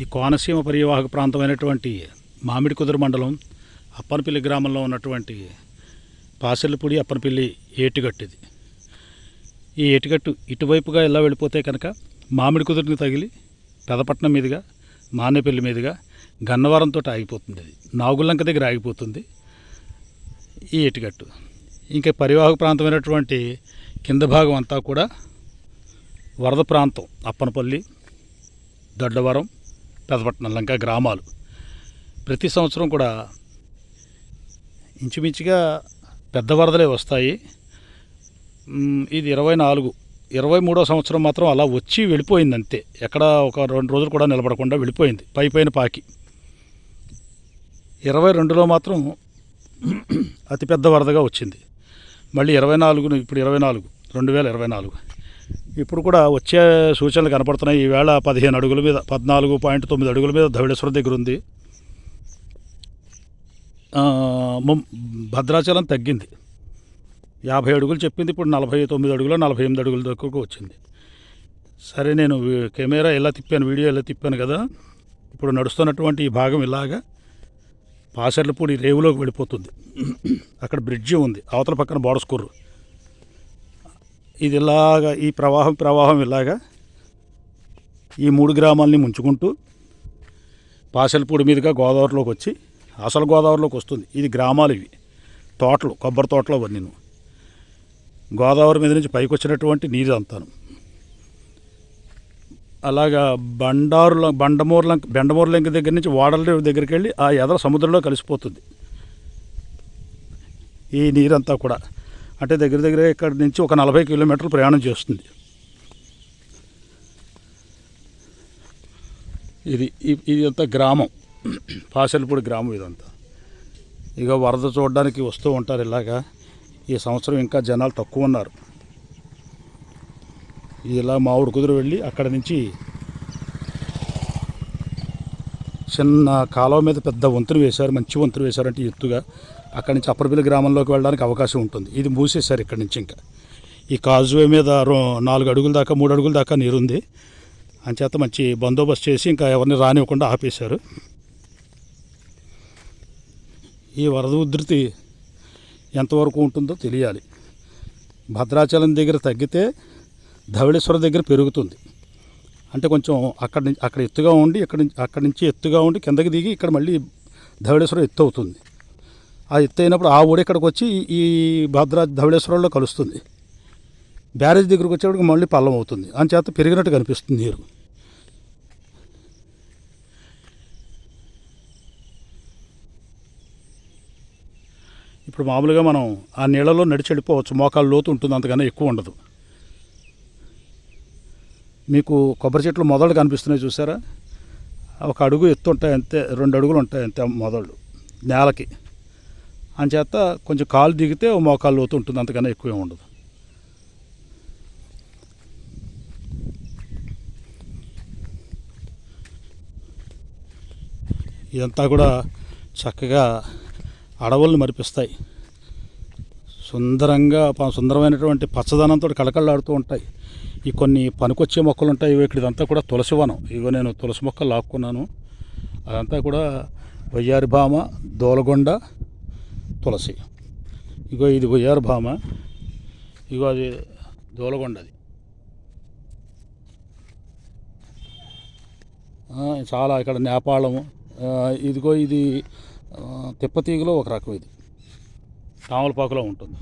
ఈ కోనసీమ పరివాహక ప్రాంతమైనటువంటి మామిడి కుదురు మండలం అప్పనపల్లి గ్రామంలో ఉన్నటువంటి పాసెల్లపూడి అప్పనపల్లి ఏటిగట్టు. ఈ ఏటిగట్టు ఇటువైపుగా ఇలా వెళ్ళిపోతే కనుక మామిడి కుదురుని తగిలి పెదపట్నం మీదుగా మానేపల్లి మీదుగా గన్నవరంతో ఆగిపోతుంది. అది నాగులంక దగ్గర ఆగిపోతుంది ఈ ఏటిగట్టు. ఇంకా పరివాహక ప్రాంతమైనటువంటి కింద భాగం అంతా కూడా వరద ప్రాంతం. అప్పనపల్లి, దొడ్డవరం, పెదపట్నం లంక గ్రామాలు. ప్రతి సంవత్సరం కూడా ఇంచుమించుగా పెద్ద వరదలే వస్తాయి. ఇది 23వ సంవత్సరం మాత్రం అలా వచ్చి వెళ్ళిపోయింది అంతే. ఎక్కడ ఒక 2 రోజులు కూడా నిలబడకుండా వెళ్ళిపోయింది పైపైన పాకి. 22లో మాత్రం అతిపెద్ద వరదగా వచ్చింది. మళ్ళీ 24 ఇప్పుడు 2024 ఇప్పుడు కూడా వచ్చే సూచనలు కనపడుతున్నాయి. ఈవేళ 15 అడుగుల మీద 14.9 అడుగుల మీద ధవళేశ్వరం దగ్గర ఉంది. భద్రాచలం తగ్గింది, 50 అడుగులు చెప్పింది, ఇప్పుడు 49 అడుగులు 48 అడుగుల దగ్గరకు వచ్చింది. సరే, నేను కెమెరా ఎలా తిప్పాను, వీడియో ఎలా తిప్పాను కదా. ఇప్పుడు నడుస్తున్నటువంటి ఈ భాగం ఇలాగా పాసెర్లపూడి రేవులోకి వెళ్ళిపోతుంది. అక్కడ బ్రిడ్జి ఉంది, అవతల పక్కన బోడస్కూరు. ఇది ఇలాగా ఈ ప్రవాహం ఇలాగా ఈ 3 గ్రామాలని ముంచుకుంటూ పాసెల్లపూడి మీదుగా గోదావరిలోకి వచ్చి అసలు గోదావరిలోకి వస్తుంది. ఇది గ్రామాలు, ఇవి తోటలు, కొబ్బరి తోటలు అవన్నీ. గోదావరి మీద నుంచి పైకి వచ్చినటువంటి నీరు అంతాను అలాగా బెండమూర్లంక దగ్గర నుంచి వాడల దగ్గరికి వెళ్ళి ఆ ఎదర సముద్రంలో కలిసిపోతుంది ఈ నీరంతా కూడా. అంటే దగ్గర ఇక్కడ నుంచి ఒక 40 కిలోమీటర్లు ప్రయాణం చేస్తుంది. ఇది అంతా గ్రామం, పాసెల్లపూడి గ్రామం ఇదంతా. ఇక వరద చూడడానికి వస్తూ ఉంటారు ఇలాగా. ఈ సంవత్సరం ఇంకా జనాలు తక్కువ ఉన్నారు. ఇలా మామిడి కుదురు వెళ్ళి అక్కడ నుంచి చిన్న కాలువ మీద పెద్ద వంతున వేశారు, మంచి వంతున వేశారంటే ఎత్తుగా. అక్కడి నుంచి అప్పనపల్లి గ్రామంలోకి వెళ్ళడానికి అవకాశం ఉంటుంది. ఇది మూసేశారు ఇక్కడి నుంచి. ఇంకా ఈ కాజువే మీద 4 అడుగుల దాకా 3 అడుగుల దాకా నీరుంది. అంచేత మంచి బందోబస్తు చేసి ఇంకా ఎవరిని రానివ్వకుండా ఆపేశారు. ఈ వరద ఉధృతి ఎంతవరకు ఉంటుందో తెలియాలి. భద్రాచలం దగ్గర తగ్గితే ధవళేశ్వరం దగ్గర పెరుగుతుంది. అంటే కొంచెం అక్కడ ఎత్తుగా ఉండి అక్కడి నుంచి ఎత్తుగా ఉండి కిందకి దిగి ఇక్కడ మళ్ళీ ధవళేశ్వరం ఎత్తు అవుతుంది. ఆ ఎత్తు అయినప్పుడు ఆ ఊడి ఇక్కడికి వచ్చి ఈ ధవళేశ్వరంలో కలుస్తుంది. బ్యారేజ్ దగ్గరకు వచ్చేప్పటికి మళ్ళీ పల్లం అవుతుంది. అంచేత పెరిగినట్టు కనిపిస్తుంది నీరు. ఇప్పుడు మామూలుగా మనం ఆ నీళ్ళలో నడిచి వెళ్ళిపోవచ్చు, మోకాళ్ళ లోతు ఉంటుంది, అంతకన్నా ఎక్కువ ఉండదు. మీకు కొబ్బరి చెట్లు మొదలు కనిపిస్తున్నాయి చూసారా, 1 అడుగు ఎత్తు ఉంటాయి అంతే, 2 అడుగులు ఉంటాయి అంతే మొదళ్ళు నేలకి. అంచేత కొంచెం కాలు దిగితే మోకాళ్ళ లోతు ఉంటుంది, అంతకన్నా ఎక్కువ ఉండదు. ఇదంతా కూడా చక్కగా అడవులను మరిపిస్తాయి. సుందరమైనటువంటి పచ్చదనంతో కళకళలాడుతూ ఉంటాయి. ఈ కొన్ని పనికొచ్చే మొక్కలు ఉంటాయి. ఇదంతా కూడా తులసి వనం. నేను తులసి మొక్కలు లాక్కున్నాను. అదంతా కూడా వయ్యారి భామ, దోలగొండ, తులసి. ఇది వయ్యారి భామ, అది దోలగొండ. అది చాలా ఇక్కడ నేపాళము. ఇది తిప్పతీగలో ఒక రకం. ఇది తామలపాకులో ఉంటుంది.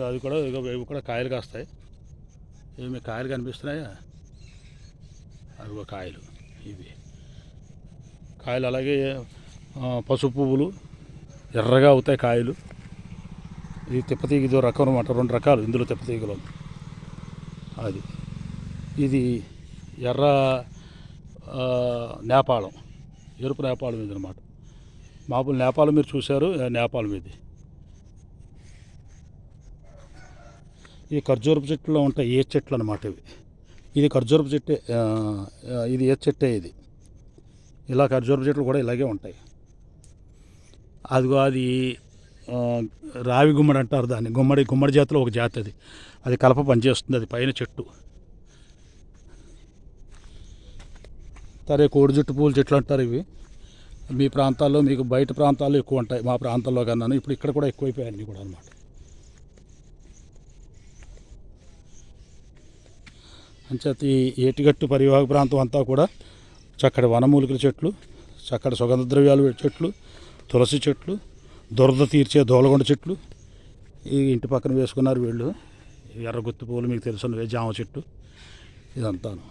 అది కూడా ఇవి కూడా కాయలు కాస్తాయి. ఏమి కాయలు కనిపిస్తున్నాయా, అదిగో కాయలు. ఇవి కాయలు అలాగే పసుపు పువ్వులు ఎర్రగా అవుతాయి కాయలు. ఇది తిప్పతీగ, ఇదో రకం అనమాట. 2 రకాలు ఇందులో తిప్పతీగలో. ఇది ఎర్ర నేపాళం, ఎరుపు నేపాళం ఇది అనమాట. మామూలు నేపాళం మీరు చూశారు, నేపాళం ఇది. ఈ ఖర్జూరపు చెట్టులో ఉంటాయి ఏ చెట్లు అనమాట ఇవి. ఇది ఖర్జూరపు చెట్టే, ఇది ఏ చెట్టే ఇది. ఇలా ఖర్జూరపు చెట్లు కూడా ఇలాగే ఉంటాయి. అది రావి గుమ్మడి అంటారు దాన్ని. గుమ్మడి జాతిలో ఒక జాతి. అది కలప పనిచేస్తుంది. అది పైన చెట్టు. సరే కోడి జుట్టు పూల చెట్లు అంటారు ఇవి. మీ ప్రాంతాల్లో మీకు బయట ప్రాంతాల్లో ఎక్కువ ఉంటాయి, మా ప్రాంతాల్లో కన్నాను ఇప్పుడు ఇక్కడ కూడా ఎక్కువైపోయాయి అన్నీ కూడా అనమాట. అంచేత ఈ ఏటిగట్టు పరివాహక ప్రాంతం అంతా కూడా చక్కటి వనమూలికల చెట్లు, చక్కటి సుగంధ ద్రవ్యాలు చెట్లు, తులసి చెట్లు, దురద తీర్చే దోలగొండ చెట్లు ఈ ఇంటి పక్కన వేసుకున్నారు వీళ్ళు. ఎర్ర గుత్తి పువ్వులు మీకు తెలుసున్నవే, జామ చెట్టు ఇదంతాను.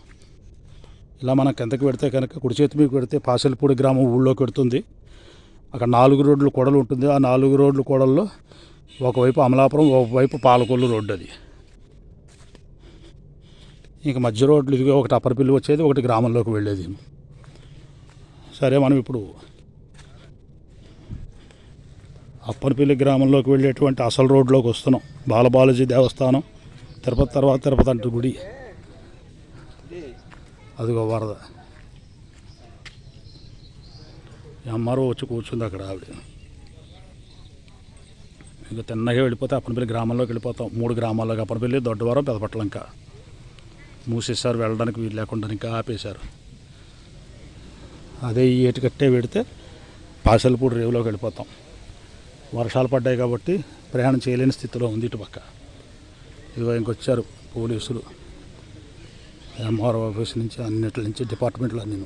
ఇలా మనం కిందకి పెడితే కనుక కుడి చేతి మీకు పెడితే పాసెలపూడి గ్రామం ఊళ్ళోకి పెడుతుంది. అక్కడ 4 రోడ్లు కొడలు ఉంటుంది. ఆ 4 రోడ్లు కొడల్లో ఒకవైపు అమలాపురం, ఒకవైపు పాలకొల్లు రోడ్డు. అది ఇంక మధ్య రోడ్లు ఇదిగో ఒకటి అప్పరపిల్లి వచ్చేది, ఒకటి గ్రామంలోకి వెళ్ళేది. సరే మనం ఇప్పుడు అప్పరపల్లి గ్రామంలోకి వెళ్ళేటువంటి అసలు రోడ్లోకి వస్తున్నాం. బాలబాలాజీ దేవస్థానం, తిరుపతి తర్వాత తిరుపతి అంటూ గుడి, అదిగో వరద. ఎంఆర్ఓ వచ్చి కూర్చుంది అక్కడ ఆవిడ. ఇంకా తిన్నగా వెళ్ళిపోతే అప్పనపల్లి గ్రామంలోకి వెళ్ళిపోతాం. 3 గ్రామాల్లోకి అప్పనపల్లి, దొడ్డవరం, పెదపట్లంక మూసేశారు, వెళ్ళడానికి వీలు లేకుండా ఇంకా ఆపేశారు. అదే ఈ ఏటికట్టే పెడితే పాసెలపూడి రేవులోకి వెళ్ళిపోతాం. వర్షాలు పడ్డాయి కాబట్టి ప్రయాణం చేయలేని స్థితిలో ఉంది ఇటు పక్క. ఇదిగో ఇంకొచ్చారు పోలీసులు, ఎంఆర్ఓ ఆఫీస్ నుంచి, అన్నిటి నుంచి, డిపార్ట్మెంట్లు అన్నీ.